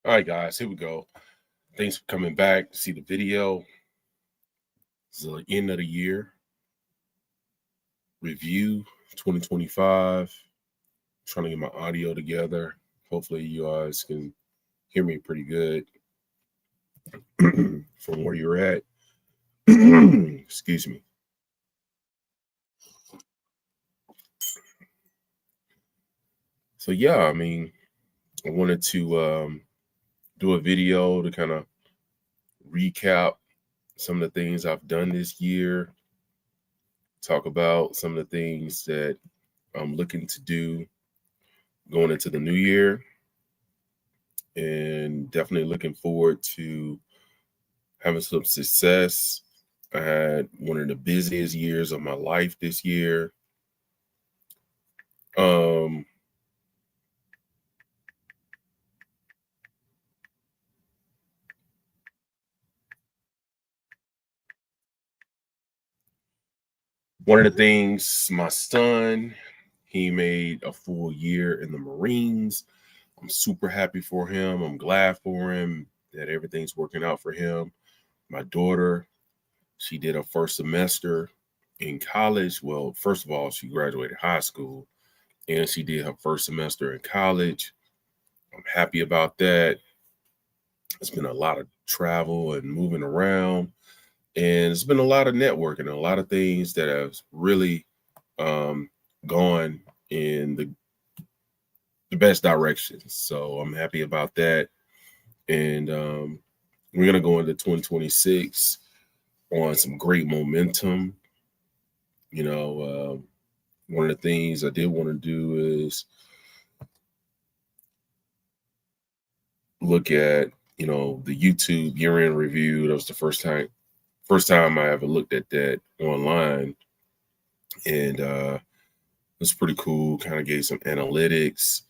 All right, guys, here we go. Thanks for coming back to see the video. This is the end of the year review 2025. Trying to get my audio together. Hopefully, you guys can hear me pretty good from where you're at. Excuse me. So, yeah, I wanted to do a video to kind of recap some of the things I've done this year, talk about some of the things that I'm looking to do going into the new year, and definitely looking forward to having some success. I had one of the busiest years of my life this year. Um, One of the things, my son, he made a full year in the Marines. I'm super happy for him. I'm glad for him that everything's working out for him. My daughter, she did her first semester in college. Well, first of all, she graduated high school and she did her first semester in college. I'm happy about that. It's been a lot of travel and moving around, and it's been a lot of networking, a lot of things that have really gone in the best direction. So I'm happy about that. And we're going to go into 2026 on some great momentum. One of the things I did want to do is look at, the YouTube year-end review. That was the first time I ever looked at that online. And it's pretty cool. Kind of gave some analytics.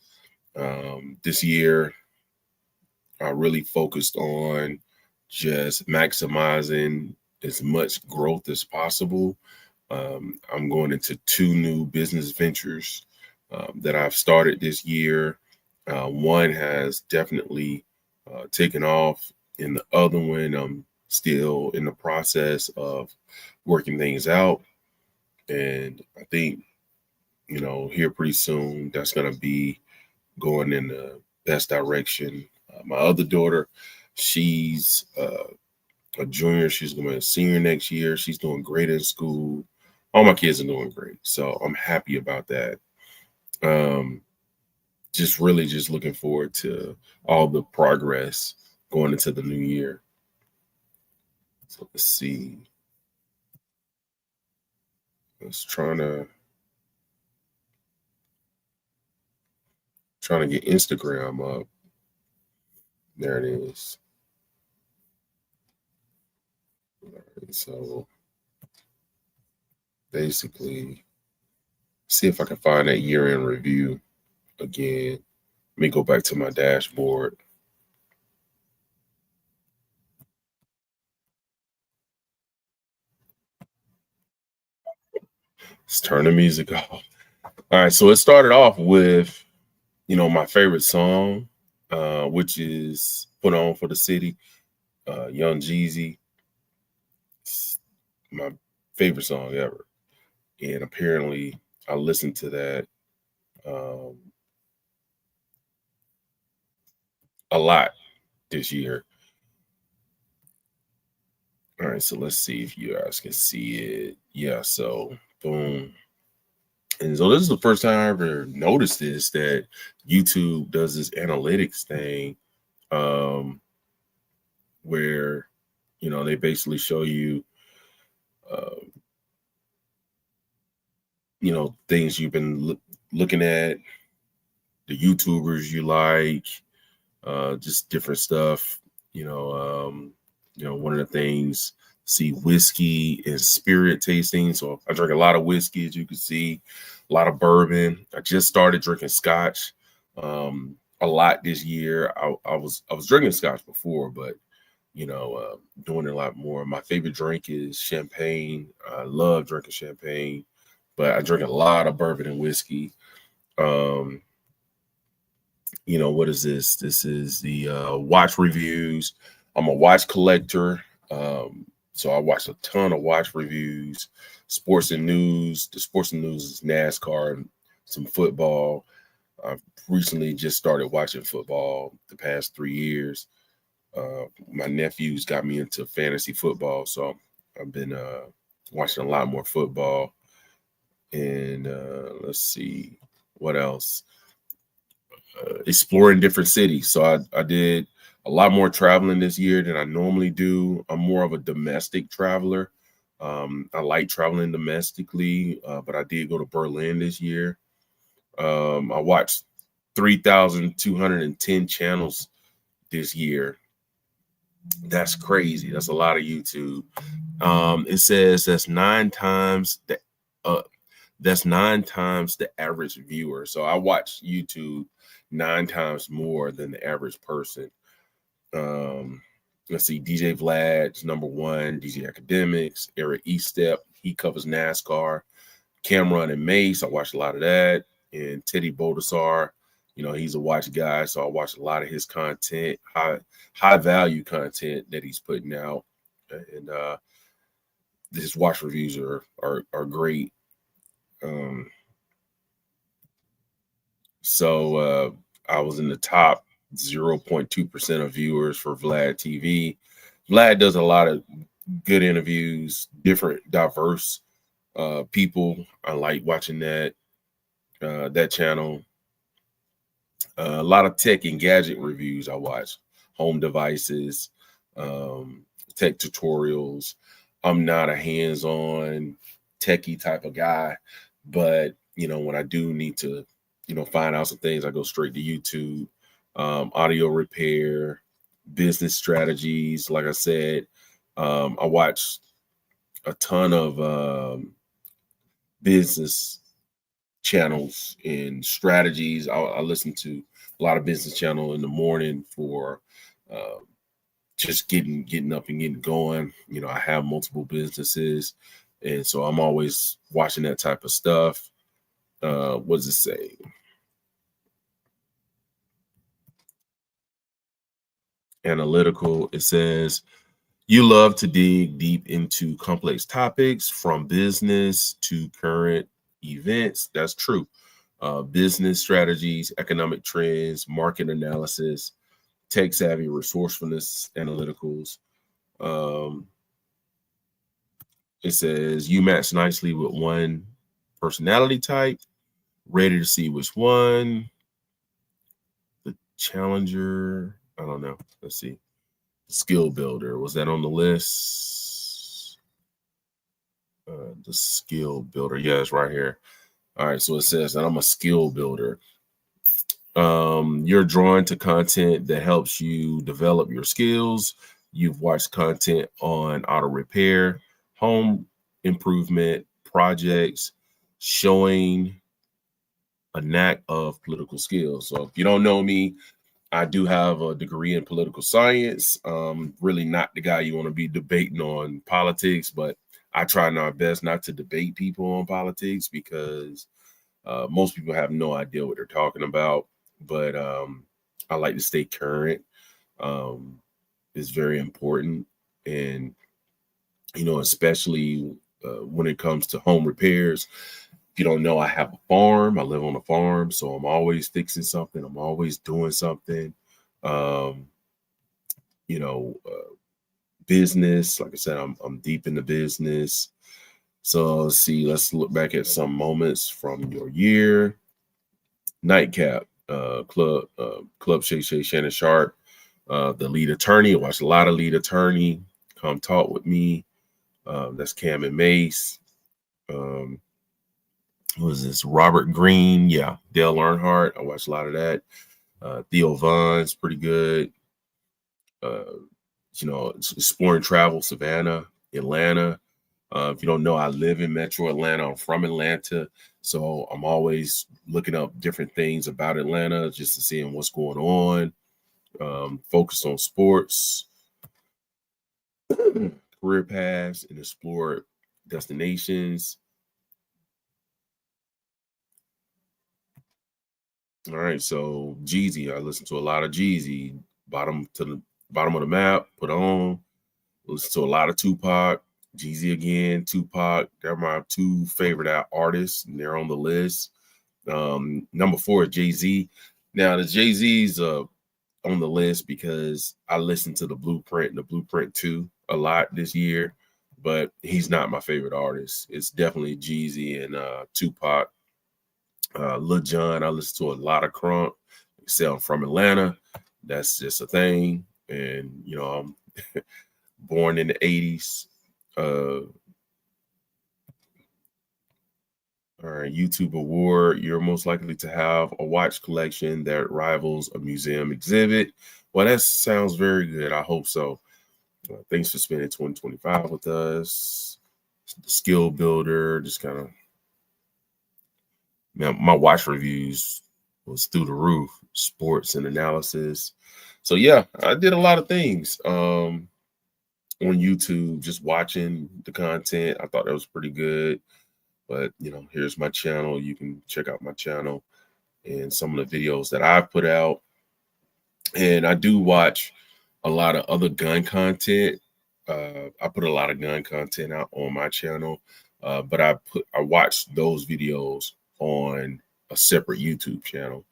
This year, I really focused on just maximizing as much growth as possible. I'm going into 2 new business ventures that I've started this year. One has definitely taken off, and the other one I'm still in the process of working things out. And I think, here pretty soon, that's going to be going in the best direction. My other daughter, she's a junior. She's going to be a senior next year. She's doing great in school. All my kids are doing great. So I'm happy about that. Just really just looking forward to all the progress going into the new year. So let's see. Let's trying to get Instagram up. There it is. All right, so basically, see if I can find that year-end review again. Let me go back to my dashboard. Let's turn the music off. All right, so it started off with, my favorite song, which is "Put On for the City," Young Jeezy. It's my favorite song ever, and apparently I listened to that um, a lot this year. All right, so let's see if you guys can see it. Yeah, so boom. And so this is the first time I ever noticed this, that YouTube does this analytics thing, um, where they basically show you uh, things you've been looking at, the YouTubers you like, just different stuff. One of the things, see whiskey and spirit tasting. So I drink a lot of whiskey, as you can see, a lot of bourbon. I just started drinking scotch a lot this year. I was drinking scotch before, but doing it a lot more. My favorite drink is champagne. I love drinking champagne, but I drink a lot of bourbon and whiskey. Um, What is this? This is the watch reviews. I'm a watch collector. So I watch a ton of watch reviews, sports and news. The sports and news is NASCAR and some football. I've recently just started watching football the past 3 years. My nephews got me into fantasy football, so I've been watching a lot more football. And let's see what else. Exploring different cities. So I did a lot more traveling this year than I normally do. I'm more of a domestic traveler. I like traveling domestically, but I did go to Berlin this year. I watched 3,210 channels this year. That's crazy. That's a lot of YouTube. It says uh, that's 9 times the average viewer. So I watch YouTube 9 times more than the average person. Um, let's see, DJ Vlad's #1, DJ Academics, Eric Estep, he covers NASCAR, Cameron and Mace, I watch a lot of that, and Teddy Bodasar, he's a watch guy, so I watch a lot of his content, high value content that he's putting out, and his watch reviews are great. So I was in the top 0.2% of viewers for Vlad TV. Vlad does a lot of good interviews, different, diverse people. I like watching that channel. A lot of tech and gadget reviews I watch, home devices, tech tutorials. I'm not a hands-on techie type of guy, but when I do need to, find out some things, I go straight to YouTube. Audio repair, business strategies. Like I said, I watch a ton of business channels and strategies. I listen to a lot of business channel in the morning for uh, just getting up and getting going. I have multiple businesses, and so I'm always watching that type of stuff. What does it say? Analytical. It says you love to dig deep into complex topics from business to current events. That's true. Business strategies, economic trends, market analysis, tech savvy, resourcefulness, analyticals. Um, it says you match nicely with one personality type. Ready to see which one. The challenger. I don't know. Let's see. Skill builder. Was that on the list? The skill builder. Yeah, it's right here. All right. So it says that I'm a skill builder. You're drawn to content that helps you develop your skills. You've watched content on auto repair, home improvement projects, showing a knack of political skills. So if you don't know me, I do have a degree in political science. Really not the guy you want to be debating on politics, but I try my best not to debate people on politics because most people have no idea what they're talking about. But I like to stay current. Um, it's very important, and especially when it comes to home repairs. If you don't know, I have a farm. I live on a farm, so I'm always fixing something. I'm always doing something. Um, you know, uh, business. Like I said, I'm deep in the business. So let's see. Let's look back at some moments from your year. Nightcap, Club Shay Shay Shannon Sharp, the lead attorney. I watched a lot of lead attorney. Come talk with me. That's Cam and Mace. Um, what was this? Robert Greene. Yeah, Dale Earnhardt. I watched a lot of that. Theo Vaughn's pretty good. Uh, Exploring Travel, Savannah, Atlanta. If you don't know, I live in Metro Atlanta. I'm from Atlanta, so I'm always looking up different things about Atlanta just to see what's going on. Focus on sports, career paths, and explore destinations. All right, so Jeezy, I listen to a lot of Jeezy. Bottom of the map, put on. Listen to a lot of Tupac, Jeezy again, Tupac. They're my two favorite artists, and they're on the list. Number 4 is Jay-Z. Now the Jay-Z's on the list because I listened to the Blueprint and the Blueprint 2 a lot this year, but he's not my favorite artist. It's definitely Jeezy and Tupac. Lil Jon, I listen to a lot of Crunk. Except I'm from Atlanta. That's just a thing. And, I'm born in the 80s. All right, YouTube award. You're most likely to have a watch collection that rivals a museum exhibit. Well, that sounds very good. I hope so. Thanks for spending 2025 with us. The skill builder, just kind of, my watch reviews was through the roof, sports and analysis. So yeah, I did a lot of things on YouTube, just watching the content. I thought that was pretty good. But here's my channel. You can check out my channel and some of the videos that I've put out. And I do watch a lot of other gun content. I put a lot of gun content out on my channel, but I watch those videos on a separate YouTube channel.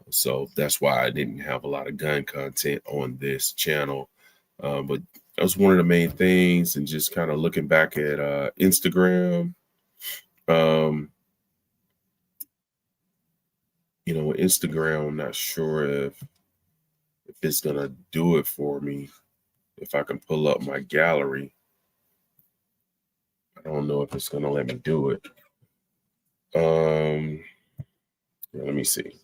So that's why I didn't have a lot of gun content on this channel. But that was one of the main things. And just kind of looking back at Instagram. Instagram, I'm not sure if it's gonna do it for me. If I can pull up my gallery, I don't know if it's gonna let me do it. Let me see.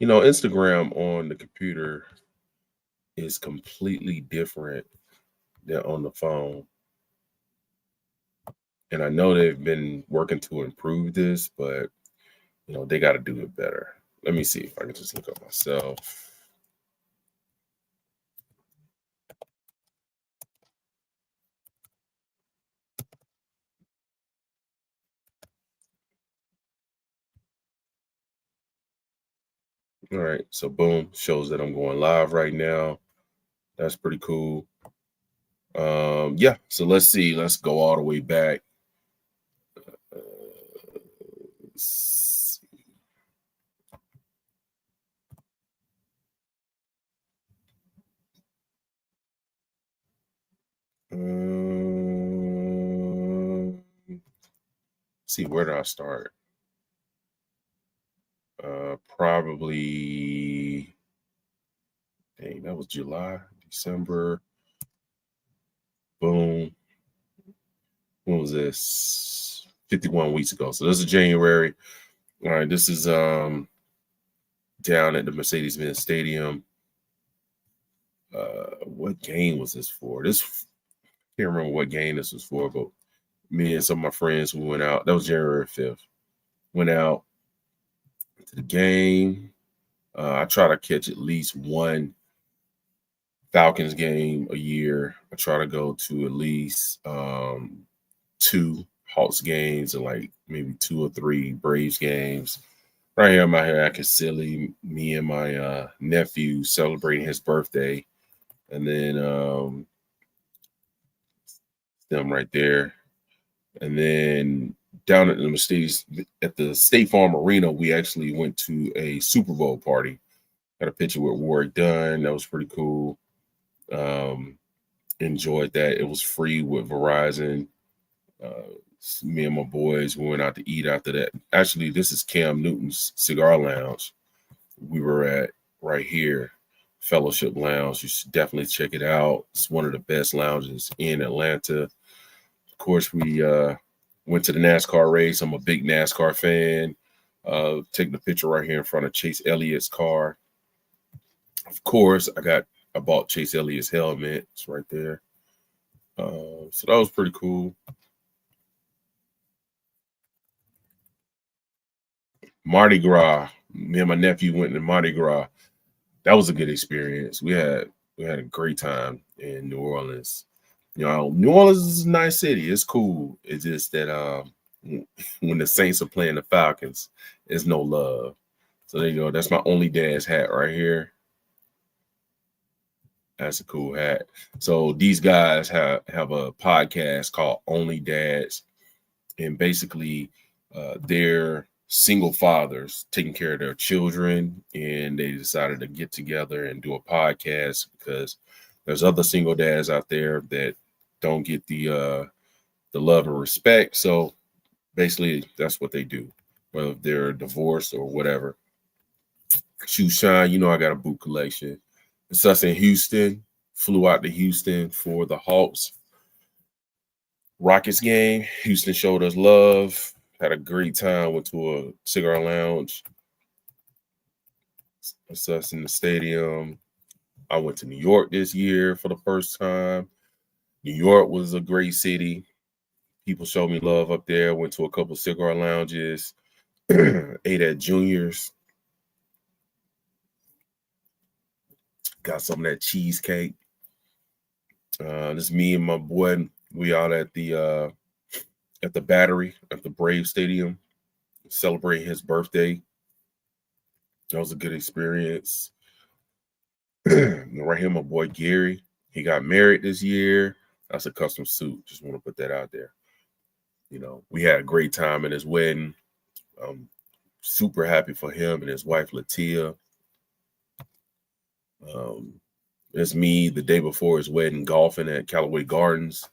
Instagram on the computer is completely different than on the phone. And I know they've been working to improve this, but they got to do it better. Let me see if I can just look up myself. All right, so boom, shows that I'm going live right now. That's pretty cool. Yeah, so let's see. Let's go all the way back. See, where do I start? Probably, dang, that was July, December. Boom. When was this? 51 weeks ago. So this is January. All right, this is down at the Mercedes-Benz Stadium. What game was this for? Can't remember what game this was for, but me and some of my friends who went out, that was January 5th, went out to the game. I try to catch at least one Falcons game a year. I try to go to at least 2 Hawks games and like maybe 2 or 3 Braves games. Right here, I'm out here acting silly. Me and my nephew celebrating his birthday. And then them right there. And then down at the State Farm Arena, we actually went to a Super Bowl party. Got a picture with Warrick Dunn. That was pretty cool. Enjoyed that. It was free with Verizon. Me and my boys went out to eat after that. Actually, this is Cam Newton's Cigar Lounge. We were at right here, Fellowship Lounge. You should definitely check it out. It's one of the best lounges in Atlanta. course, we went to the NASCAR race. I'm a big NASCAR fan. Taking the picture right here in front of Chase Elliott's car. Of course, I bought Chase Elliott's helmet. It's right there. So that was pretty cool. Mardi Gras. Me and my nephew went to Mardi Gras. That was a good experience. We had a great time in New Orleans. You know, New Orleans is a nice city. It's cool. It's just that when the Saints are playing the Falcons, there's no love. So there you go. That's my only dad's hat right here. That's a cool hat. So these guys have a podcast called Only Dads, and basically they're single fathers taking care of their children, and they decided to get together and do a podcast because there's other single dads out there that don't get the love and respect. So basically that's what they do, whether they're divorced or whatever. Shoe shine, you know, I got a boot collection. It's us in Houston. Flew out to Houston for the Hawks Rockets game. Houston showed us love. Had a great time. Went to a cigar lounge. It's us in the stadium. I went to New York this year for the first time. New York was a great city. People showed me love up there. Went to a couple cigar lounges. Ate at Junior's. Got some of that cheesecake. This me and my boy. We out at the Battery at the Brave Stadium, celebrating his birthday. That was a good experience. Right here, my boy Gary. He got married this year. That's a custom suit. Just want to put that out there. You know, we had a great time at his wedding. Super happy for him and his wife Latia. It's me the day before his wedding golfing at Callaway Gardens.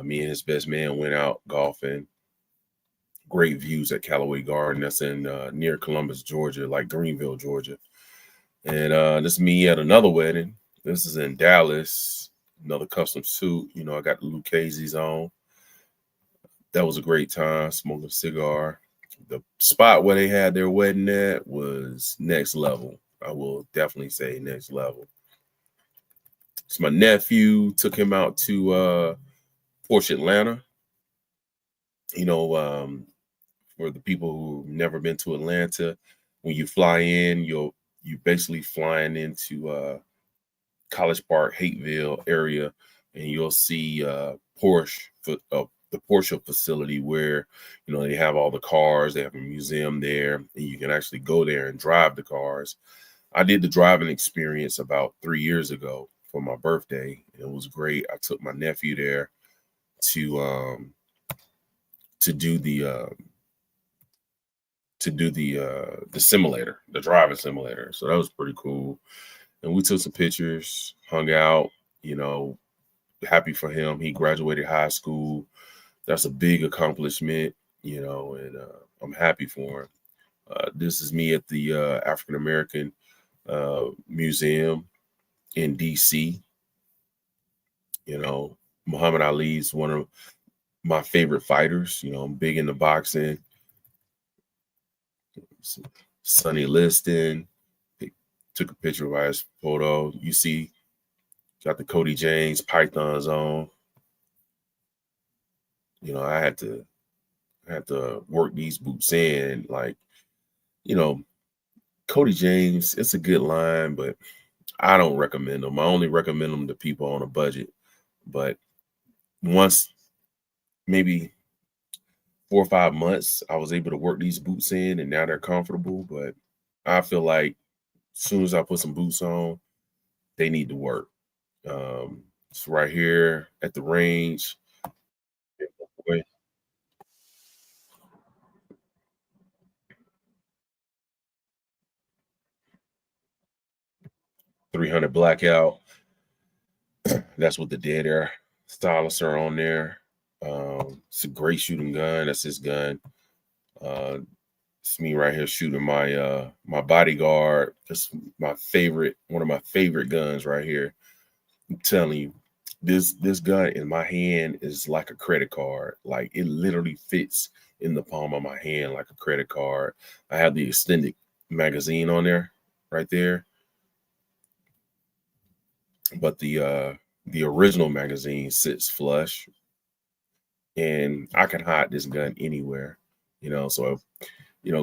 Me and his best man went out golfing. Great views at Callaway Garden. That's in near Columbus, Georgia, like Greenville, Georgia. And this is me at another wedding. This is in Dallas. Another custom suit. You know, I got the Lucchese's on. That was a great time. Smoking a cigar. The spot where they had their wedding at was next level. I will definitely say next level. So my nephew took him out to Porsche Atlanta. You know, for the people who've never been to Atlanta, when you fly in, you basically flying into College Park, Hateville area, and you'll see Porsche for the Porsche facility where, you know, they have all the cars. They have a museum there, and you can actually go there and drive the cars. I did the driving experience about 3 years ago for my birthday. It was great. I took my nephew there to do the simulator, the driving simulator. So that was pretty cool. And we took some pictures, hung out, you know, happy for him. He graduated high school. That's a big accomplishment, you know, and I'm happy for him. This is me at the African American Museum in DC. You know, Muhammad Ali is one of my favorite fighters. You know, I'm big into boxing. Sonny Liston. Took a picture of his photo. You see, got the Cody James Pythons on. You know, I had to work these boots in. Like, you know, Cody James, it's a good line, but I don't recommend them. I only recommend them to people on a budget. But once, maybe 4 or 5 months, I was able to work these boots in, and now they're comfortable. But I feel like as soon as I put some boots on, they need to work. It's right here at the range. 300 blackout. That's what the dead air stylists are on there. It's a great shooting gun. That's his gun. It's me right here shooting my bodyguard. That's one of my favorite guns right here. I'm telling you, this gun in my hand is like a credit card. Like it literally fits in the palm of my hand like a credit card. I have the extended magazine on there, right there, but the original magazine sits flush, and I can hide this gun anywhere. So if,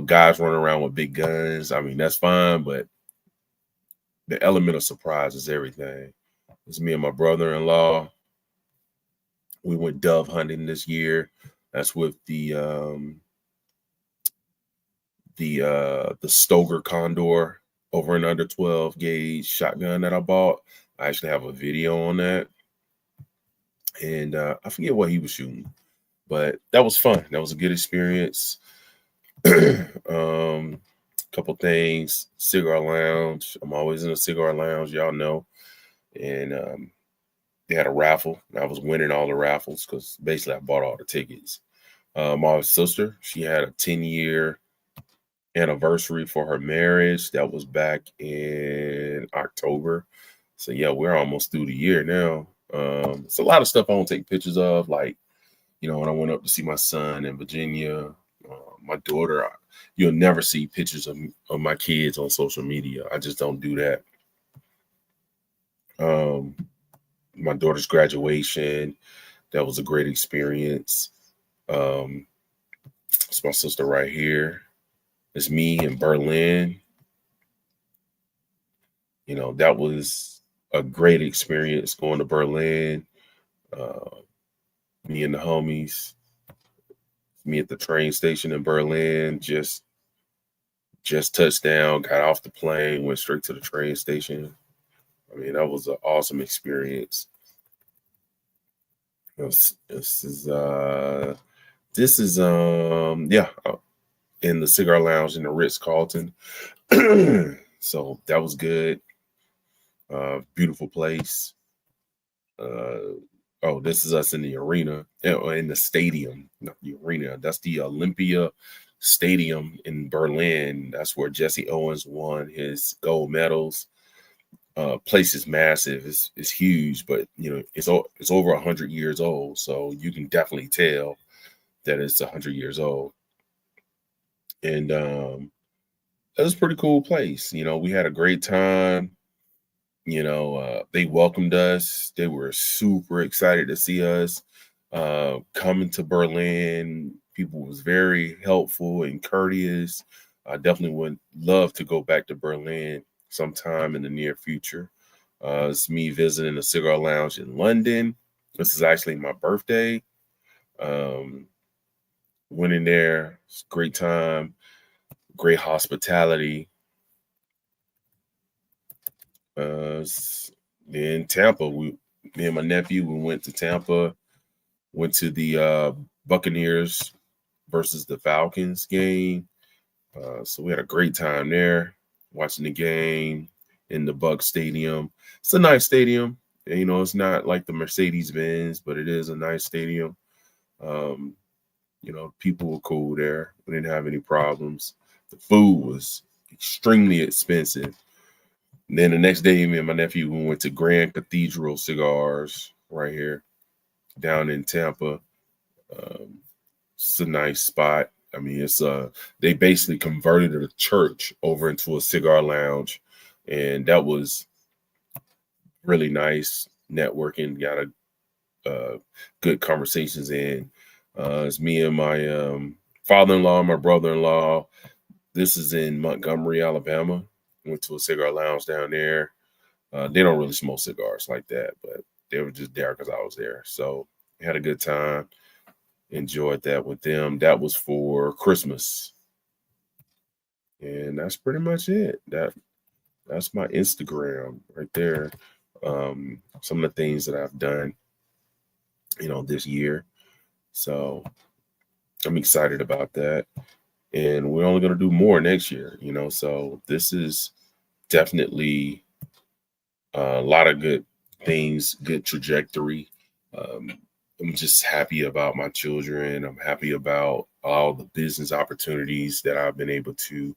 guys running around with big guns, I mean that's fine, but the element of surprise is everything. It's me and my brother-in-law. We went dove hunting this year. That's with the Stoger Condor over and under 12 gauge shotgun that I bought. I actually have a video on that, and I forget what he was shooting, but that was fun. That was a good experience. Couple things. Cigar lounge. I'm always in a cigar lounge, y'all know, and they had a raffle. I was winning all the raffles because basically I bought all the tickets. My sister, she had a 10-year anniversary for her marriage. That was back in October. So yeah, we're almost through the year now. It's a lot of stuff I don't take pictures of. Like, when I went up to see my son in Virginia, my daughter, you'll never see pictures of my kids on social media. I just don't do that. My daughter's graduation, that was a great experience. It's my sister right here. It's me in Berlin. That was a great experience going to Berlin. Me and the homies, me at the train station in Berlin, just touched down, got off the plane, went straight to the train station. I mean, that was an awesome experience. This is in the cigar lounge in the Ritz-Carlton. So that was good. Beautiful place. This is us in the arena, in the stadium, not the arena. That's the Olympia Stadium in Berlin. That's where Jesse Owens won his gold medals. Place is massive. It's huge, but it's over 100 years old, so you can definitely tell that it's 100 years old. And it was a pretty cool place. We had a great time. They welcomed us. They were super excited to see us coming to Berlin. People was very helpful and courteous. I definitely would love to go back to Berlin sometime in the near future. It's me visiting a cigar lounge in London. This is actually my birthday. Went in there. It's a great time. Great hospitality. In Tampa, me and my nephew, we went to Tampa, went to the Buccaneers versus the Falcons game. So we had a great time there, watching the game in the Buc Stadium. It's a nice stadium. It's not like the Mercedes-Benz, but it is a nice stadium. People were cool there. We didn't have any problems. The food was extremely expensive. And then the next day, me and my nephew, we went to Grand Cathedral Cigars right here down in Tampa. It's a nice spot. I mean, they basically converted a church over into a cigar lounge, and that was really nice networking. Got a good conversations in. It's me and my father-in-law, my brother-in-law. This is in Montgomery, Alabama. Went to a cigar lounge down there. They don't really smoke cigars like that, but they were just there because I was there. So had a good time. Enjoyed that with them. That was for Christmas. And that's pretty much it. That's my Instagram right there. Some of the things that I've done, this year. So I'm excited about that. And we're only going to do more next year, so this is definitely a lot of good things, good trajectory. I'm just happy about my children. I'm happy about all the business opportunities that I've been able to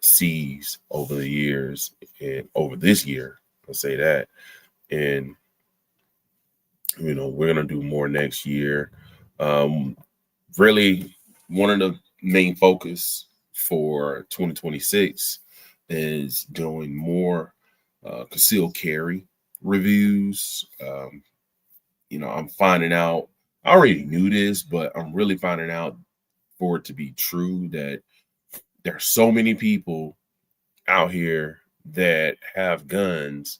seize over the years and over this year. I'll say that. And We're gonna do more next year. Really, one of the main focus for 2026 is doing more concealed carry reviews. I'm finding out. I already knew this, but I'm really finding out for it to be true that there are so many people out here that have guns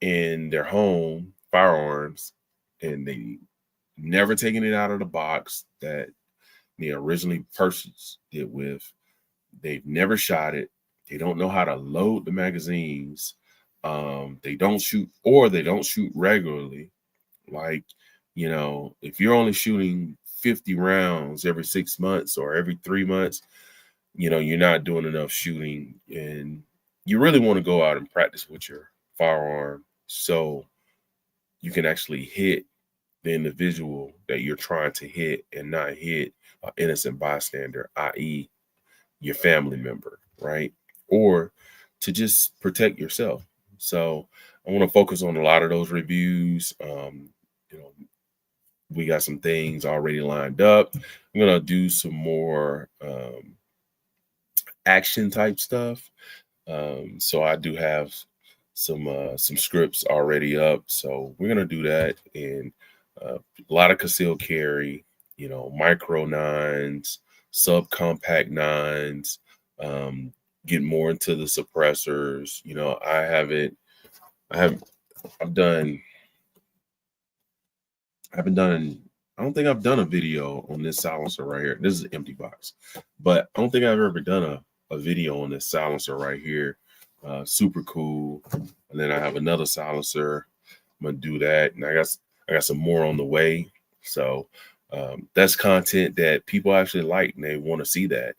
in their home, firearms, and they never taken it out of the box that they originally purchased it with. They've never shot it. They don't know how to load the magazines. They don't shoot, or they don't shoot regularly. Like, if you're only shooting 50 rounds every 6 months or every 3 months, you're not doing enough shooting. And you really want to go out and practice with your firearm so you can actually hit the individual that you're trying to hit and not hit an innocent bystander, i.e., your family member, right? Or to just protect yourself. So I want to focus on a lot of those reviews. You know, we got some things already lined up. I'm gonna do some more action type stuff. So I do have some scripts already up. So we're gonna do that, and a lot of concealed carry, micro nines, subcompact nines, get more into the suppressors. I've done, I haven't done, I don't think I've done a video on this silencer right here. This is an empty box, but I don't think I've ever done a video on this silencer right here. Super cool. And then I have another silencer. I'm gonna do that, and I got some more on the way. So that's content that people actually like, and they want to see that.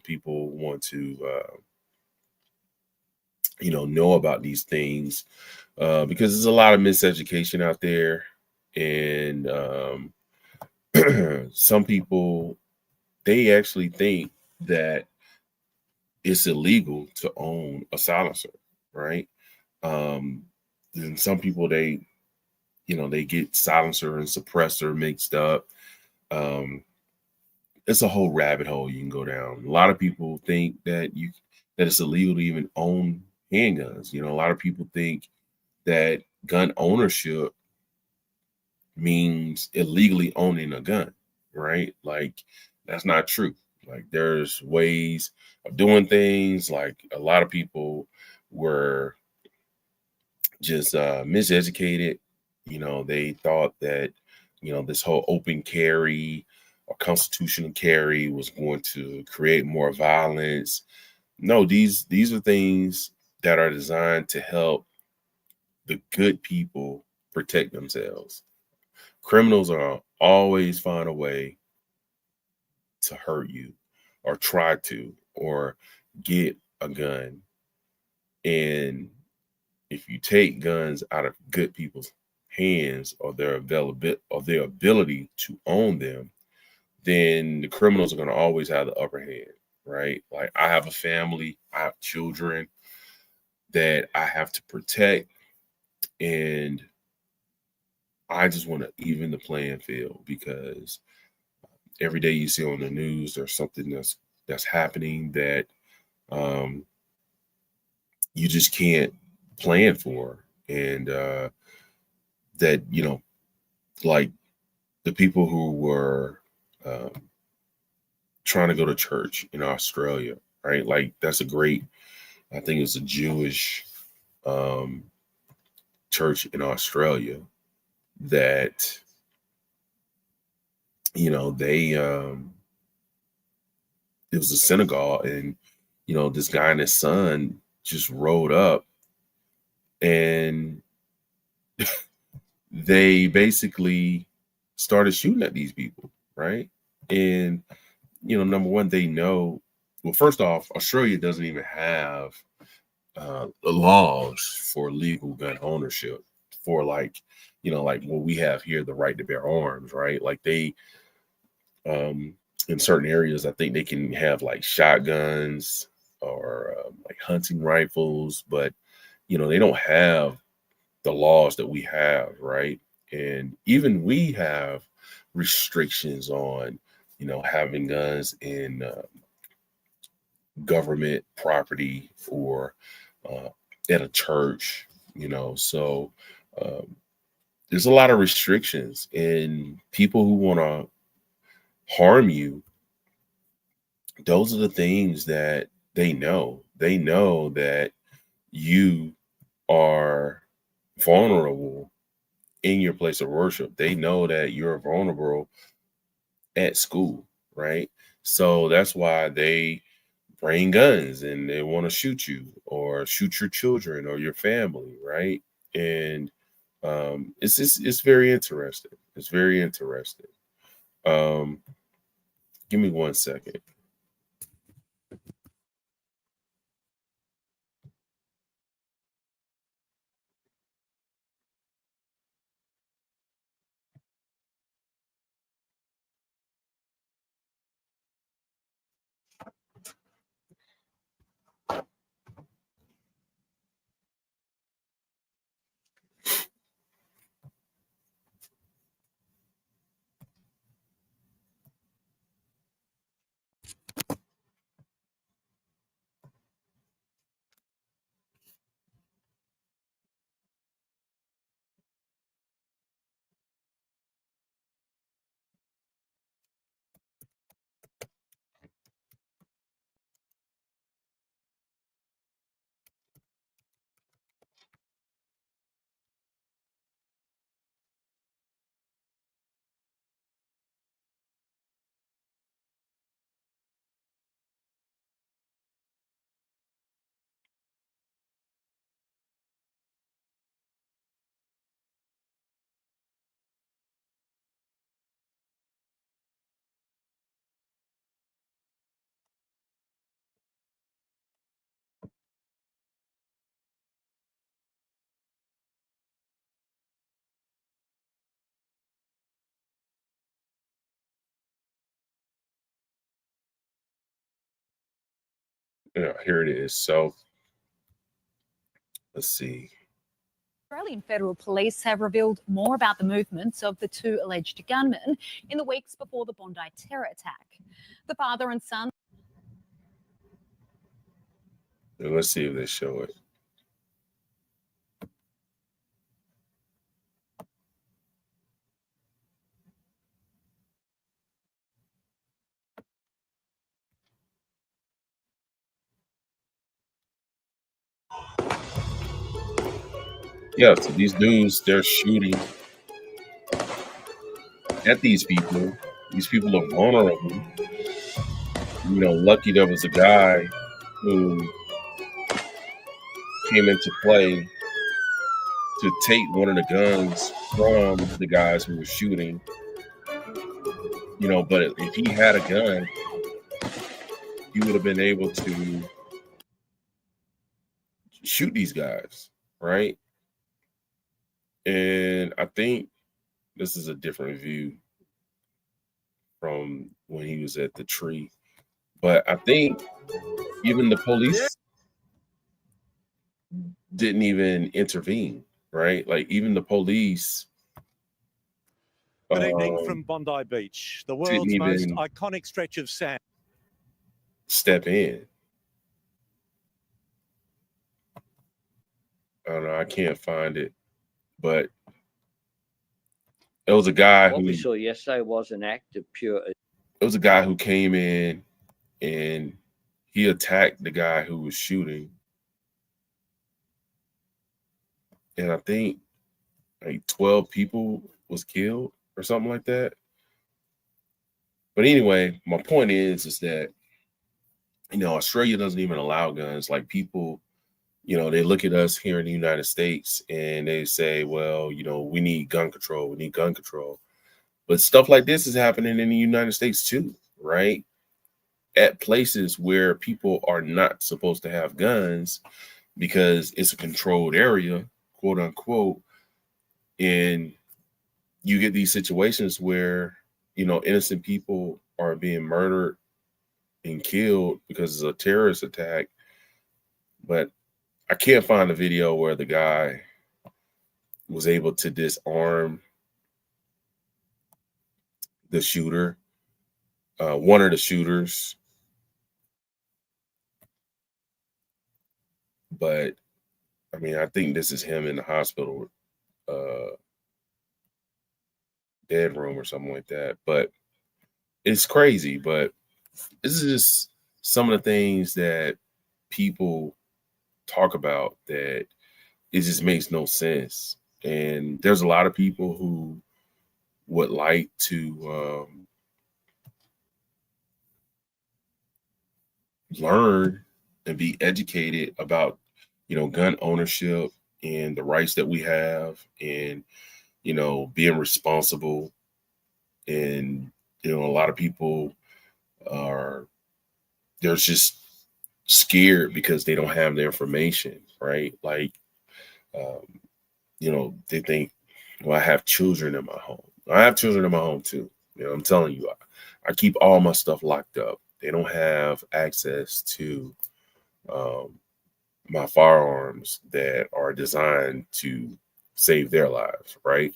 People want to know about these things because there's a lot of miseducation out there, and some people, they actually think that it's illegal to own a silencer, right? Um, and some people, they get silencer and suppressor mixed up. Um, it's a whole rabbit hole you can go down. A lot of people think that it's illegal to even own handguns. A lot of people think that gun ownership means illegally owning a gun, right? Like, that's not true. Like, there's ways of doing things. Like, a lot of people were just miseducated. They thought that this whole open carry or constitutional carry was going to create more violence. No, these are things that are designed to help the good people protect themselves. Criminals are always find a way to hurt you, or try to, or get a gun. And if you take guns out of good people's hands, or their availability, or their ability to own them, then the criminals are going to always have the upper hand, right? Like, I have a family, I have children that I have to protect, and I just want to even the playing field, because every day you see on the news there's something that's happening that um, you just can't plan for, and that like the people who were um, trying to go to church in Australia, right? Like, that's a great, I think it's a Jewish um, church in Australia that they it was a synagogue, and this guy and his son just rode up, and they basically started shooting at these people, right? And number one, they know, well, first off, Australia doesn't even have laws for legal gun ownership, for like what we have here, the right to bear arms, right? Like, they in certain areas, I think they can have like shotguns or like hunting rifles, but they don't have the laws that we have, right? And even we have restrictions on, having guns in government property or uh, at a church, So um, there's a lot of restrictions, and people who want to harm you, those are the things that they know. They know that you are vulnerable in your place of worship. They know that you're vulnerable at school, right? So that's why they bring guns and they want to shoot you or shoot your children or your family, right? And it's very interesting. It's very interesting. Um, Give me 1 second. Yeah, here it is. So let's see. Australian Federal Police have revealed more about the movements of the two alleged gunmen in the weeks before the Bondi terror attack. The father and son. Let's see if they show it. Yeah, so these dudes, they're shooting at these people. These people are vulnerable. Lucky there was a guy who came into play to take one of the guns from the guys who were shooting. But if he had a gun, he would have been able to shoot these guys, right? And I think this is a different view from when he was at the tree. But I think even the police didn't even intervene, right? Like even the police Good evening from Bondi Beach, the world's most iconic stretch of sand. Step in. I don't know. I can't find it, but it was a guy What who we saw yesterday was an act of pure. It was a guy who came in and he attacked the guy who was shooting, and I think like 12 people was killed or something like that. But anyway, my point is that Australia doesn't even allow guns. Like people, they look at us here in the United States and they say, well, we need gun control. We need gun control. But stuff like this is happening in the United States too, right? At places where people are not supposed to have guns because it's a controlled area, quote unquote. And you get these situations where, innocent people are being murdered and killed because it's a terrorist attack. But I can't find a video where the guy was able to disarm the shooter, one of the shooters. But I mean, I think this is him in the hospital, dead room or something like that. But it's crazy. But this is just some of the things that people talk about that it just makes no sense. And there's a lot of people who would like to learn and be educated about, gun ownership and the rights that we have, and, being responsible. And, a lot of people they're just scared because they don't have the information, right? Like, they think, well, I have children in my home. I have children in my home too. I'm telling you, I keep all my stuff locked up. They don't have access to my firearms that are designed to save their lives, right?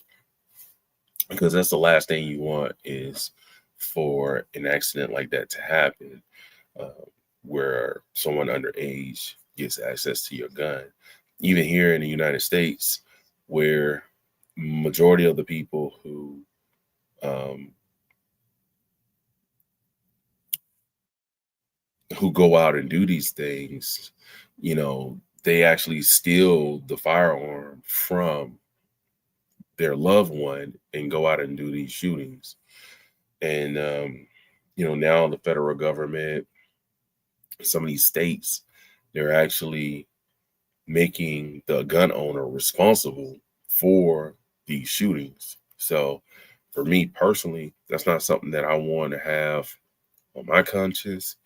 Because that's the last thing you want, is for an accident like that to happen, where someone underage gets access to your gun. Even here in the United States, where majority of the people who go out and do these things, they actually steal the firearm from their loved one and go out and do these shootings. And, now the federal government, some of these states, they're actually making the gun owner responsible for these shootings. So for me personally, that's not something that I want to have on my conscience.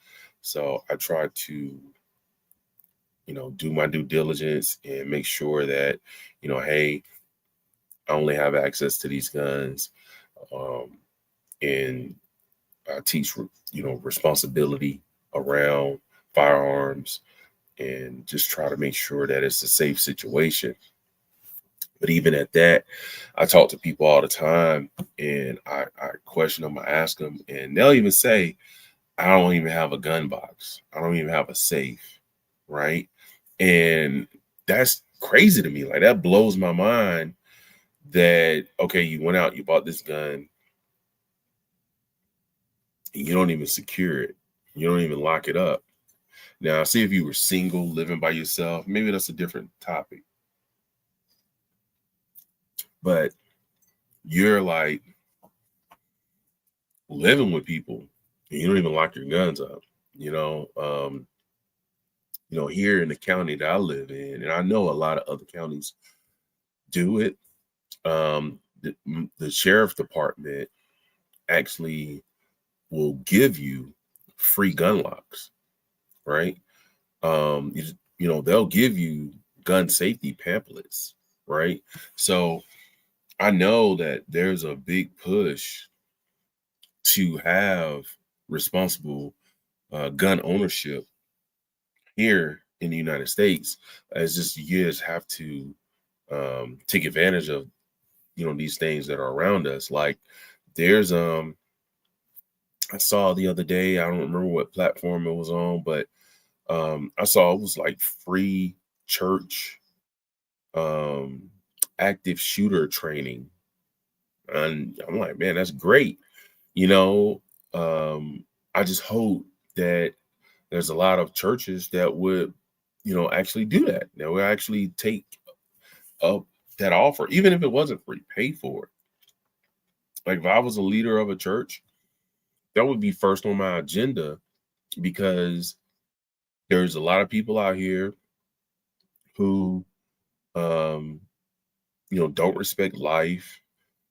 So I try to, do my due diligence and make sure that, hey, I only have access to these guns. And I teach, responsibility around firearms, and just try to make sure that it's a safe situation. But even at that, I talk to people all the time, and I question them, I ask them, and they'll even say, I don't even have a gun box. I don't even have a safe, right? And that's crazy to me. Like, that blows my mind that, okay, you went out, you bought this gun, and you don't even secure it. You don't even lock it up. Now, see, if you were single, living by yourself, maybe that's a different topic. But you're like living with people, and you don't even lock your guns up. Here in the county that I live in, and I know a lot of other counties do it. The sheriff department actually will give you free gun locks, right? They'll give you gun safety pamphlets, right? So I know that there's a big push to have responsible gun ownership here in the United States. It's just, you just have to take advantage of, these things that are around us. Like, there's I saw the other day, I don't remember what platform it was on, but I saw it was like free church active shooter training. And I'm like, man, that's great. I just hope that there's a lot of churches that would, actually do that. That would actually take up that offer, even if it wasn't free, pay for it. Like, if I was a leader of a church, that would be first on my agenda, because there's a lot of people out here who, don't respect life.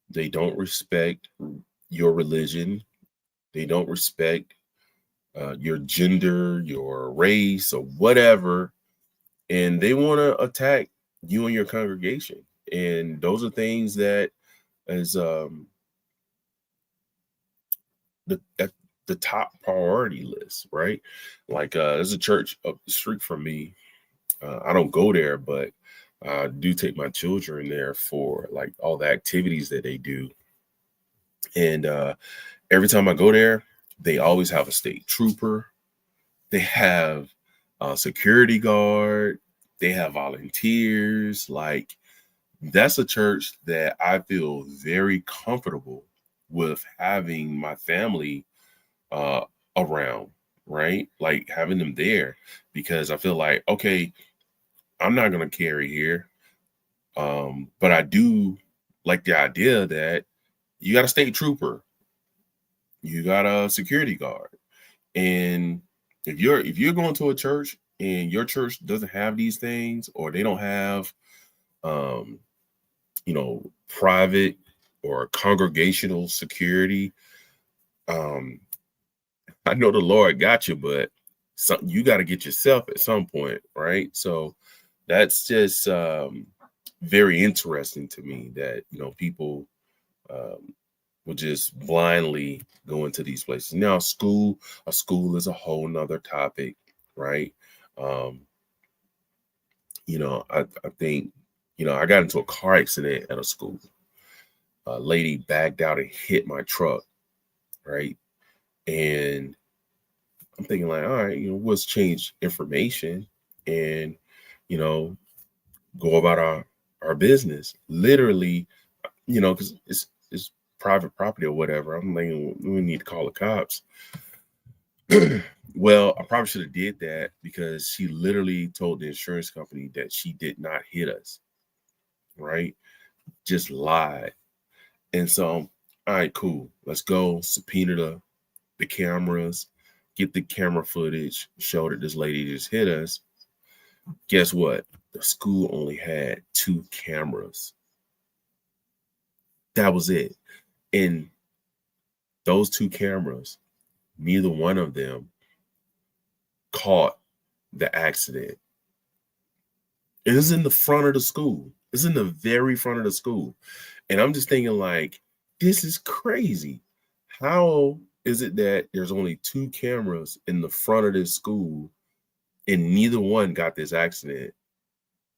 They don't respect your religion. They don't respect your gender, your race, or whatever. And they want to attack you and your congregation. And those are things that is the top priority list, right? Like, there's a church up the street from me. I don't go there, but I do take my children there for like all the activities that they do. And every time I go there, they always have a state trooper. They have a security guard. They have volunteers. Like, that's a church that I feel very comfortable with having my family around, right? Like having them there, because I feel like, okay, I'm not going to carry here. But I do like the idea that you got a state trooper, you got a security guard. And if you're going to a church and your church doesn't have these things, or they don't have private or congregational security, I know the Lord got you, but you got to get yourself at some point, right? So that's just very interesting to me that, people would just blindly go into these places. Now, a school is a whole nother topic, right? I think, I got into a car accident at a school. A lady backed out and hit my truck, right? And I'm thinking like, all right, let's change information and, go about our business. Literally, because it's private property or whatever. I'm like, we need to call the cops. Well, I probably should have did that, because she literally told the insurance company that she did not hit us, right? Just lied. And so, all right, cool. Let's go subpoena the cameras, get the camera footage, show that this lady just hit us. Guess what? The school only had 2 cameras. That was it. And those 2 cameras, neither one of them caught the accident. It is in the front of the school. It's in the very front of the school. And I'm just thinking like, this is crazy. How is it that there's only 2 cameras in the front of this school and neither one got this accident?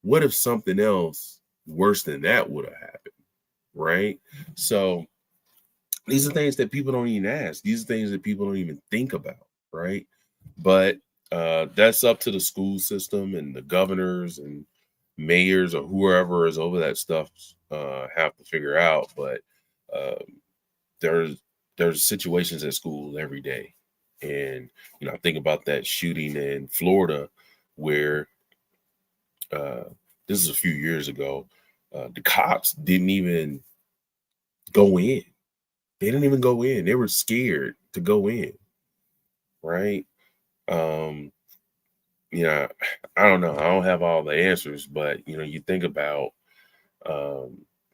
What if something else worse than that would have happened, right? So these are things that people don't even ask. These are things that people don't even think about, right? But that's up to the school system and the governors and mayors or whoever is over that stuff have to figure out. But there's situations at school every day. And, I think about that shooting in Florida where this is a few years ago. The cops didn't even go in. They didn't even go in. They were scared to go in. Right. I don't know. I don't have all the answers, but you think about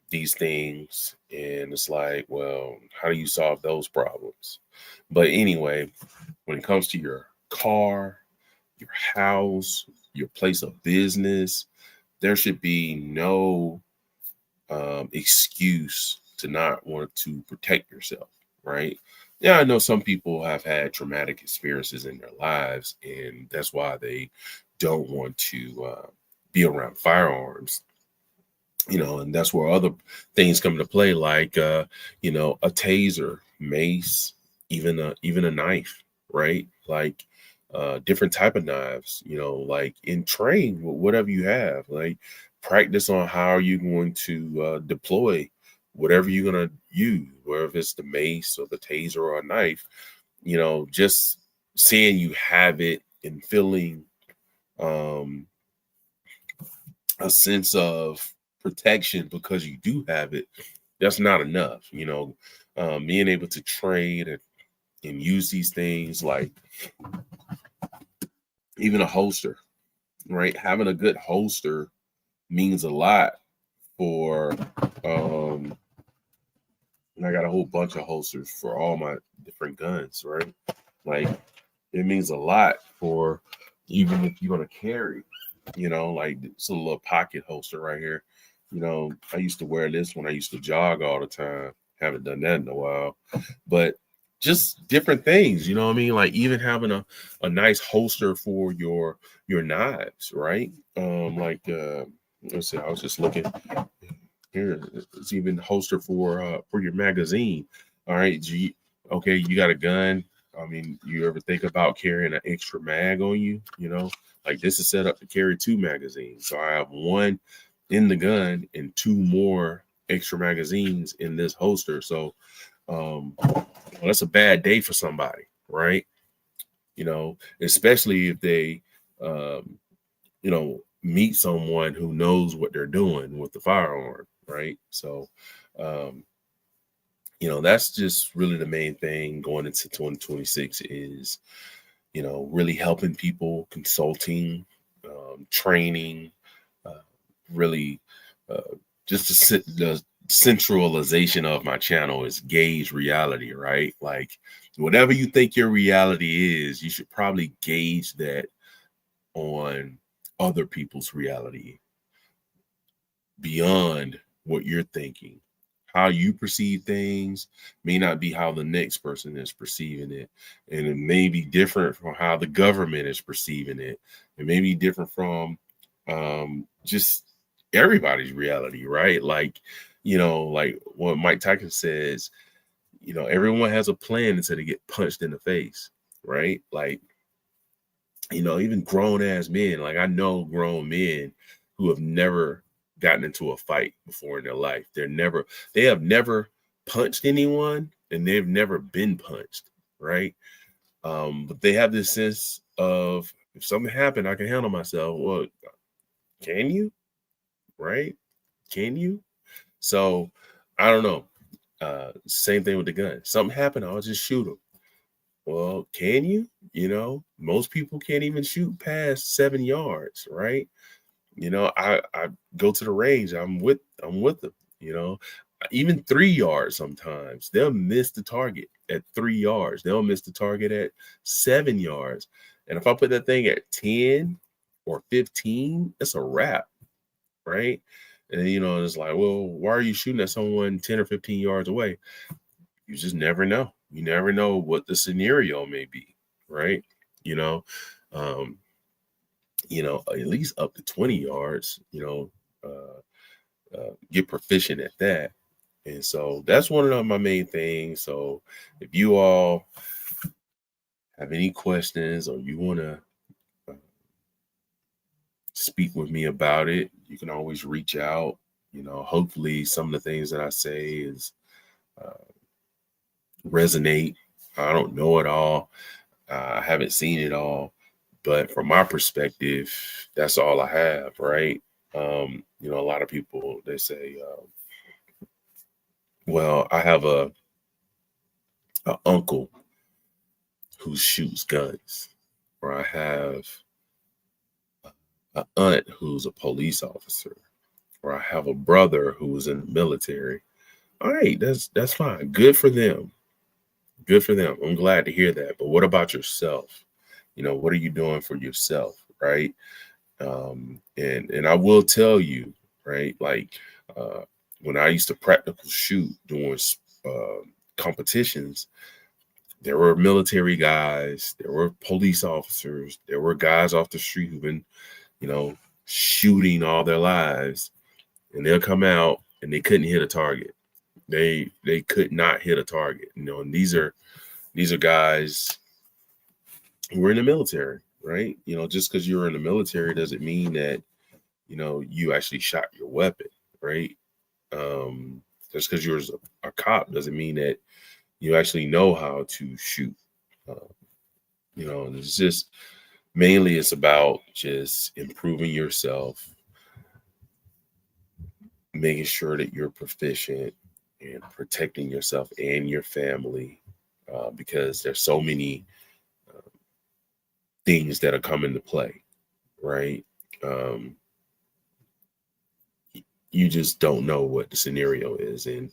these things and it's like, well, how do you solve those problems? But anyway, when it comes to your car, your house, your place of business, there should be no excuse to not want to protect yourself, right? Yeah, I know some people have had traumatic experiences in their lives, and that's why they don't want to be around firearms, and that's where other things come into play, like, a taser, mace, even a knife, right? Like different type of knives, like in train, whatever you have, like practice on how are you going to deploy whatever you're going to use, whether it's the mace or the taser or a knife, just saying you have it and feeling a sense of protection because you do have it, that's not enough. Being able to trade and use these things, like even a holster, right? Having a good holster means a lot for and I got a whole bunch of holsters for all my different guns, right? Like it means a lot for even if you're going to carry, like it's a little pocket holster right here. I used to wear this when I used to jog all the time. Haven't done that in a while, but just different things, you know what I mean? Like even having a nice holster for your knives, right? Let's see, I was just looking here. It's even holster for your magazine. All right, okay, you got a gun. I mean, you ever think about carrying an extra mag on you? You know, like this is set up to carry 2 magazines. So I have one in the gun and 2 more extra magazines in this holster. So well, that's a bad day for somebody, right? You know, especially if they you know, meet someone who knows what they're doing with the firearm, right? So you know, that's just really the main thing going into 2026 is, you know, really helping people, consulting, training, uh, really just the centralization of my channel is gauge reality, right? Like whatever you think your reality is, you should probably gauge that on other people's reality beyond what you're thinking. How you perceive things may not be how the next person is perceiving it. And it may be different from how the government is perceiving it. It may be different from just everybody's reality, right? Like, you know, like what Mike Tyson says, you know, everyone has a plan until they get punched in the face, right? Like, you know, even grown ass men, like I know grown men who have never gotten into a fight before in their life. They have never punched anyone and they've never been punched, right? But they have this sense of if something happened, I can handle myself. Well, can you? Right? Can you? So I don't know. Same thing with the gun. Something happened, I'll just shoot them. Well, can you? You know, most people can't even shoot past 7 yards, right? You know, I go to the range. I'm with them. You know, even 3 yards sometimes they'll miss the target at 3 yards. They'll miss the target at 7 yards. And if I put that thing at 10 or 15, it's a wrap, right? And you know, it's like, well, why are you shooting at someone 10 or 15 yards away? You just never know. You never know what the scenario may be, right? You know, um, at least up to 20 yards, get proficient at that. And so that's one of my main things. So if you all have any questions or you want to speak with me about it, you can always reach out. You know, hopefully some of the things that I say is resonate. I don't know it all. I haven't seen it all, but from my perspective, that's all I have, right? You know, a lot of people they say, well, I have a uncle who shoots guns, or I have an aunt who's a police officer, or I have a brother who was in the military. All right, that's fine. Good for them. Good for them. I'm glad to hear that. But what about yourself? You know, what are you doing for yourself, right? And I will tell you, right, like uh, when I used to practical shoot doing competitions, there were military guys, there were police officers, there were guys off the street who've been, you know, shooting all their lives, and they'll come out and they couldn't hit a target. They could not hit a target, you know, and these are guys who were in the military, right? You know, just because you're in the military doesn't mean that, you know, you actually shot your weapon, right? Just because you're a cop doesn't mean that you actually know how to shoot. Uh, you know, and it's just mainly it's about just improving yourself, making sure that you're proficient and protecting yourself and your family, because there's so many things that are coming into play, right? Um, you just don't know what the scenario is, and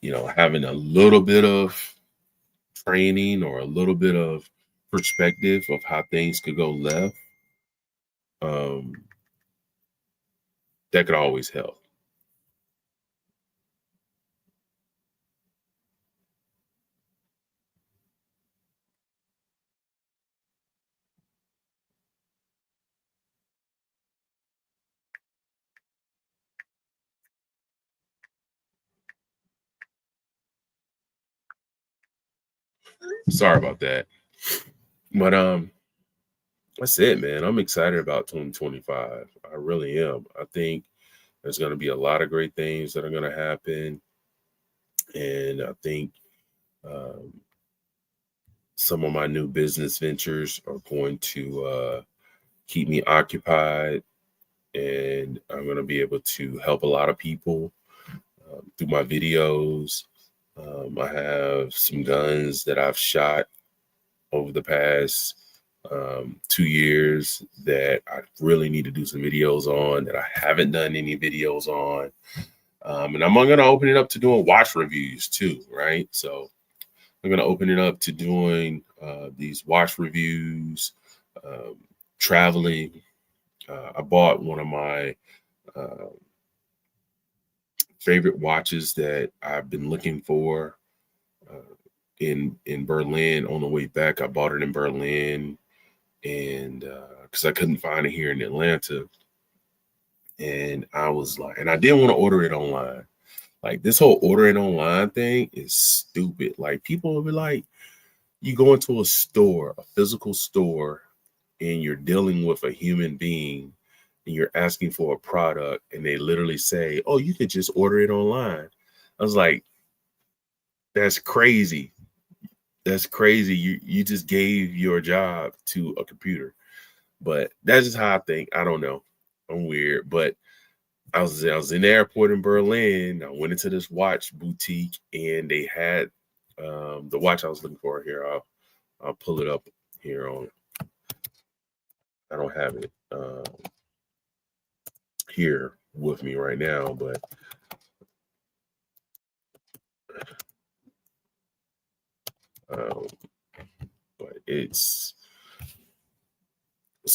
you know, having a little bit of training or a little bit of perspective of how things could go left, um, that could always help. Sorry about that. But that's it, man. I'm excited about 2025. I really am. I think there's going to be a lot of great things that are going to happen. And I think um, some of my new business ventures are going to keep me occupied. And I'm going to be able to help a lot of people through my videos. I have some guns that I've shot over the past 2 years that I really need to do some videos on that I haven't done any videos on. And I'm going to open it up to doing watch reviews too, right? So I'm going to open it up to doing these watch reviews, traveling. I bought one of my favorite watches that I've been looking for in Berlin. On the way back, I bought it in Berlin, and because I couldn't find it here in Atlanta, and I was like, and I didn't want to order it online. Like, this whole ordering online thing is stupid. Like, people will be like, you go into a store, a physical store, and you're dealing with a human being, and you're asking for a product, and they literally say, oh, you could just order it online. I was like, that's crazy. That's crazy. You just gave your job to a computer. But that's just how I think. I don't know. I'm weird. But I was in the airport in Berlin. I went into this watch boutique, and they had the watch I was looking for here. I'll pull it up here on. I don't have it here with me right now, but it's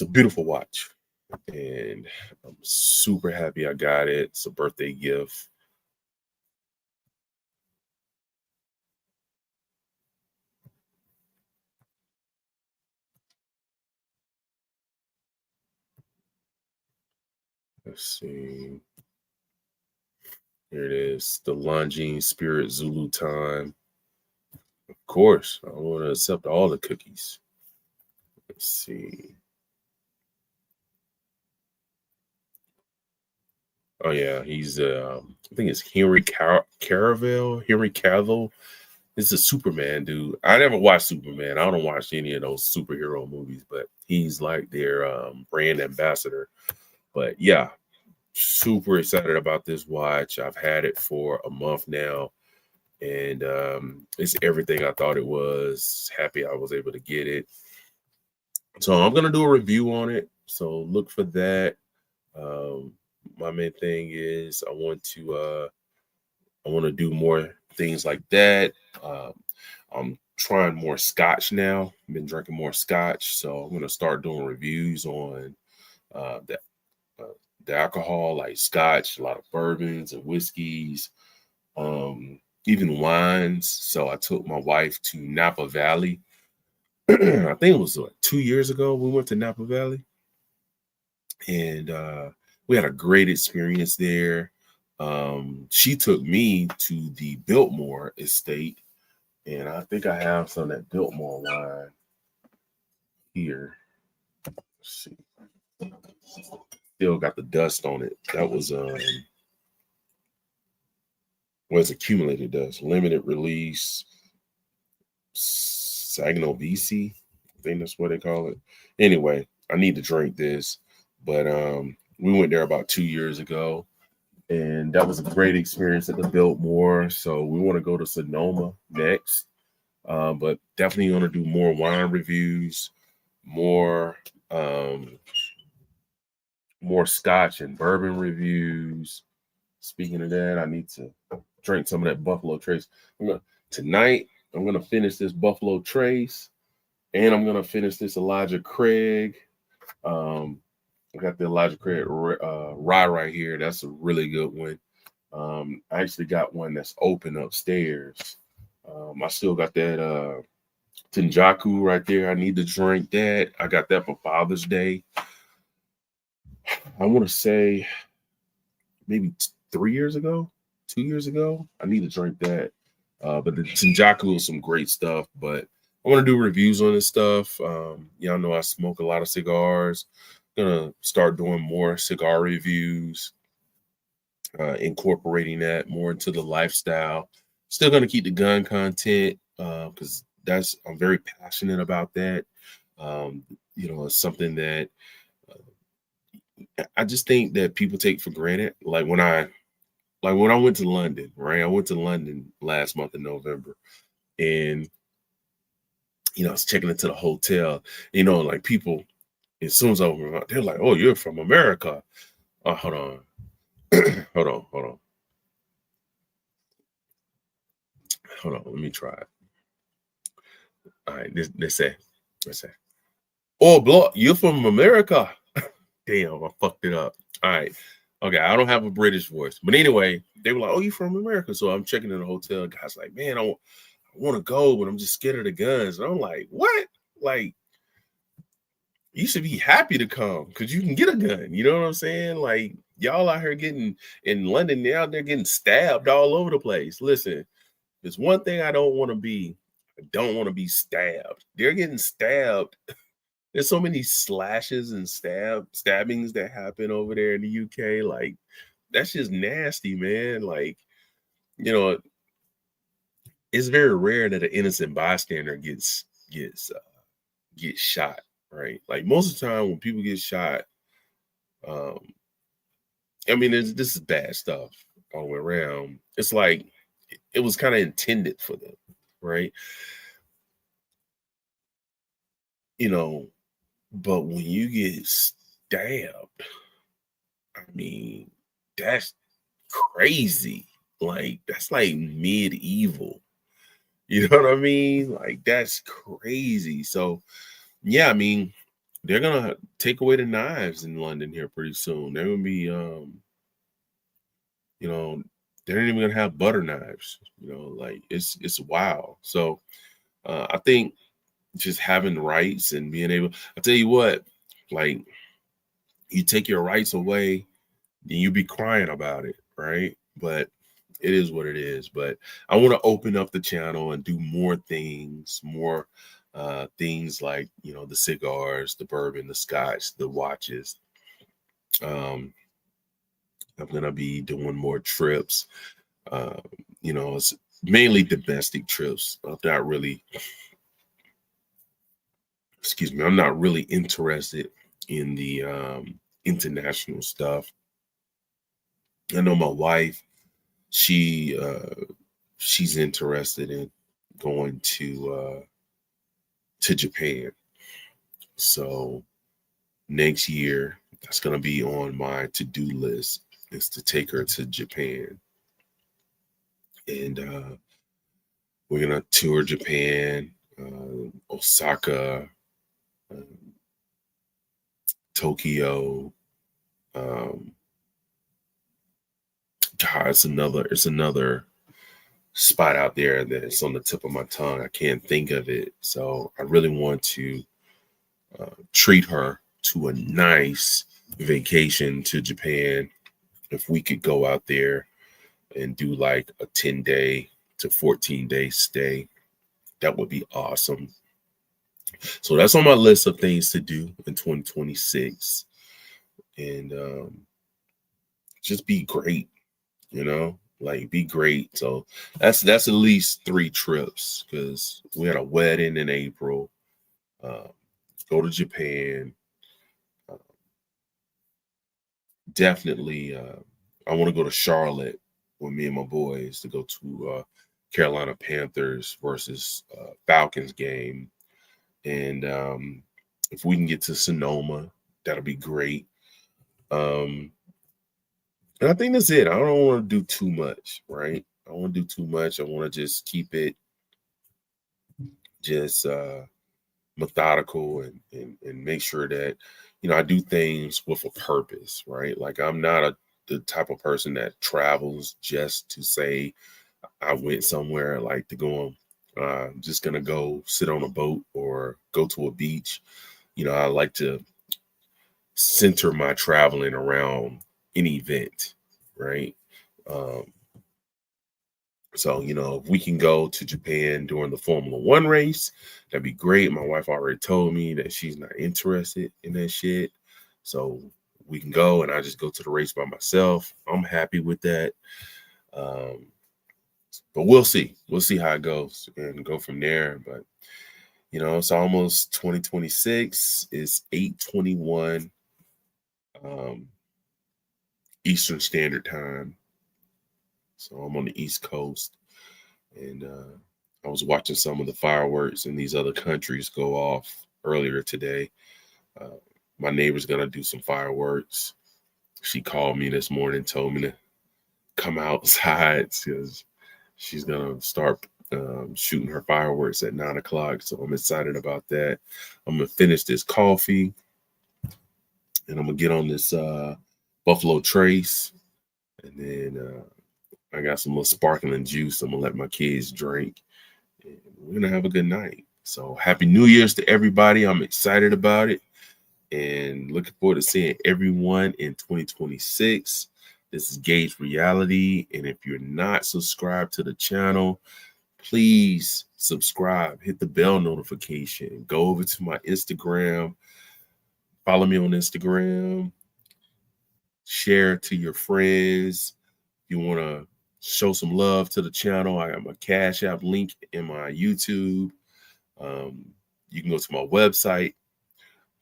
a beautiful watch, and I'm super happy I got it. It's a birthday gift. Let's see. Here it is, the Longines Spirit Zulu Time. Of course, I want to accept all the cookies. Let's see. Oh yeah, he's I think it's Henry Cavill. Henry Cavill. This is a Superman dude. I never watched Superman. I don't watch any of those superhero movies, but he's like their brand ambassador. But yeah, super excited about this watch. I've had it for a month now, and it's everything I thought it was. Happy I was able to get it. So I'm gonna do a review on it. So look for that. My main thing is I want to do more things like that. I'm trying more scotch now. I've been drinking more scotch, so I'm going to start doing reviews on the alcohol, like scotch, a lot of bourbons and whiskeys, even wines. So I took my wife to Napa Valley. I think it was 2 years ago we went to Napa Valley, and we had a great experience there. She took me to the Biltmore estate, and I think I have some of that Biltmore wine here. Let's see. Still got the dust on it. That was accumulated dust. Limited release Sangiovese. I think that's what they call it. Anyway, I need to drink this, but we went there about 2 years ago, and that was a great experience at the Biltmore. So we want to go to Sonoma next, but definitely want to do more wine reviews, more scotch and bourbon reviews. Speaking of that, I need to drink some of that Buffalo Trace. Tonight, I'm going to finish this Buffalo Trace, and I'm going to finish this Elijah Craig. I got the Elijah Craig rye right here. That's a really good one. I actually got one that's open upstairs. I still got that Tenjaku right there. I need to drink that. I got that for Father's Day. I want to say maybe 3 years ago, 2 years ago. I need to drink that. But the Senjaku is some great stuff. But I want to do reviews on this stuff. Y'all know I smoke a lot of cigars. Gonna start doing more cigar reviews, incorporating that more into the lifestyle. Still gonna keep the gun content because I'm very passionate about that. It's something that I just think that people take for granted. Like when I went to London, right? I went to London last month in November, and I was checking into the hotel. Like people, as soon as I opened my mouth, they're like, "Oh, you're from America." Oh, hold on, hold on. Let me try it. All right, let's say, "Oh, blood, you're from America." Damn, I fucked it up. All right. Okay, I don't have a British voice. But anyway, they were like, "Oh, you from America?" So I'm checking in the hotel. Guys like, "Man, I want to go, but I'm just scared of the guns." And I'm like, "What? Like, you should be happy to come because you can get a gun." You know what I'm saying? Like, y'all out here getting in London, they're out there getting stabbed all over the place. Listen, there's one thing I don't want to be. I don't want to be stabbed. They're getting stabbed. There's so many slashes and stabbings that happen over there in the UK. Like, that's just nasty, man. Like, it's very rare that an innocent bystander gets shot, right? Like most of the time when people get shot, this is bad stuff all the way around. It's like it was kind of intended for them, right? But when you get stabbed, that's crazy. Like, that's like medieval. You know what I mean? Like, that's crazy. So, yeah, they're going to take away the knives in London here pretty soon. They're going to be, they're not even going to have butter knives. Like, it's wild. So, I think just having rights and being able, I tell you what, like, you take your rights away, then you be crying about it, right? But it is what it is. But I want to open up the channel and do more things like, the cigars, the bourbon, the scotch, the watches. I'm going to be doing more trips. It's mainly domestic trips. I'm not really interested in the international stuff. I know my wife, she's interested in going to Japan. So next year, that's going to be on my to-do list, is to take her to Japan. And we're going to tour Japan, Osaka, Tokyo. It's another spot out there that's on the tip of my tongue. I can't think of it. So I really want to treat her to a nice vacation to Japan. If we could go out there and do like a 10-day to 14-day stay, that would be awesome. So that's on my list of things to do in 2026. And just be great, like be great. So that's at least 3 trips, because we had a wedding in April. Go to Japan. Definitely, I want to go to Charlotte with me and my boys to go to Carolina Panthers versus Falcons game. And if we can get to Sonoma, that'll be great. And I think that's it. I don't want to do too much, right? I don't want to do too much. I want to just keep it just methodical and make sure that, I do things with a purpose, right? Like, I'm not the type of person that travels just to say I went somewhere, like to go on, I'm just going to go sit on a boat or go to a beach. I like to center my traveling around an event, right? So, if we can go to Japan during the Formula One race, that'd be great. My wife already told me that she's not interested in that shit. So we can go and I just go to the race by myself. I'm happy with that. But we'll see. We'll see how it goes and go from there. But, it's almost 2026. It's 8:21 Eastern Standard Time. So I'm on the East Coast, and I was watching some of the fireworks in these other countries go off earlier today. My neighbor's going to do some fireworks. She called me this morning, told me to come outside because she's going to start shooting her fireworks at 9 o'clock. So I'm excited about that. I'm going to finish this coffee, and I'm going to get on this Buffalo Trace, and then I got some little sparkling juice I'm going to let my kids drink. And we're going to have a good night. So happy New Year's to everybody. I'm excited about it and looking forward to seeing everyone in 2026. This is Gage Reality. And if you're not subscribed to the channel, please subscribe, hit the bell notification, go over to my Instagram, follow me on Instagram, share it to your friends. If you want to show some love to the channel, I got my Cash App link in my YouTube. You can go to my website.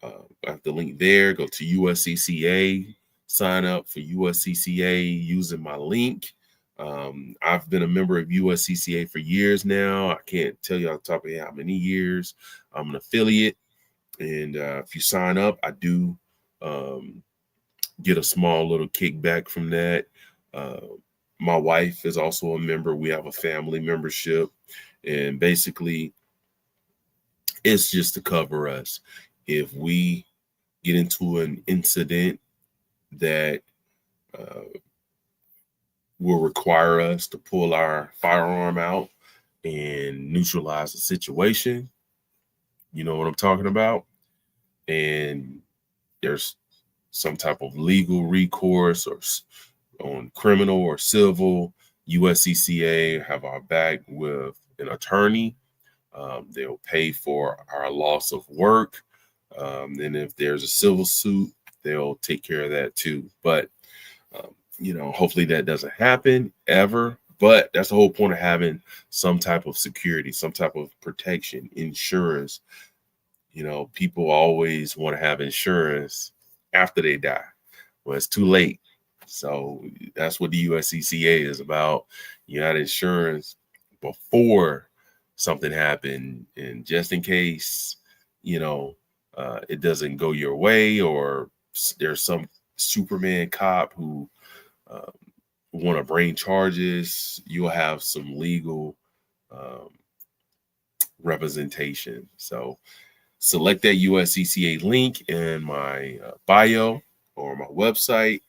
I have the link there. Go to USCCA. Sign up for USCCA using my link. I've been a member of USCCA for years now. I can't tell you off the top of how many years. I'm an affiliate. And if you sign up, I do get a small little kickback from that. My wife is also a member. We have a family membership. And basically, it's just to cover us. If we get into an incident that will require us to pull our firearm out and neutralize the situation, you know what I'm talking about? And there's some type of legal recourse or on criminal or civil, USCCA have our back with an attorney. They'll pay for our loss of work. And if there's a civil suit, they'll take care of that too. But, hopefully that doesn't happen ever. But that's the whole point of having some type of security, some type of protection, insurance. People always want to have insurance after they die. Well, it's too late. So that's what the USCCA is about. You had insurance before something happened, and just in case, it doesn't go your way, or there's some Superman cop who want to bring charges, you'll have some legal representation. So select that USCCA link in my bio or my website.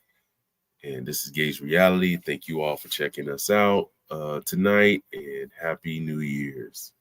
And this is Gage Reality. Thank you all for checking us out tonight, and Happy New Year's.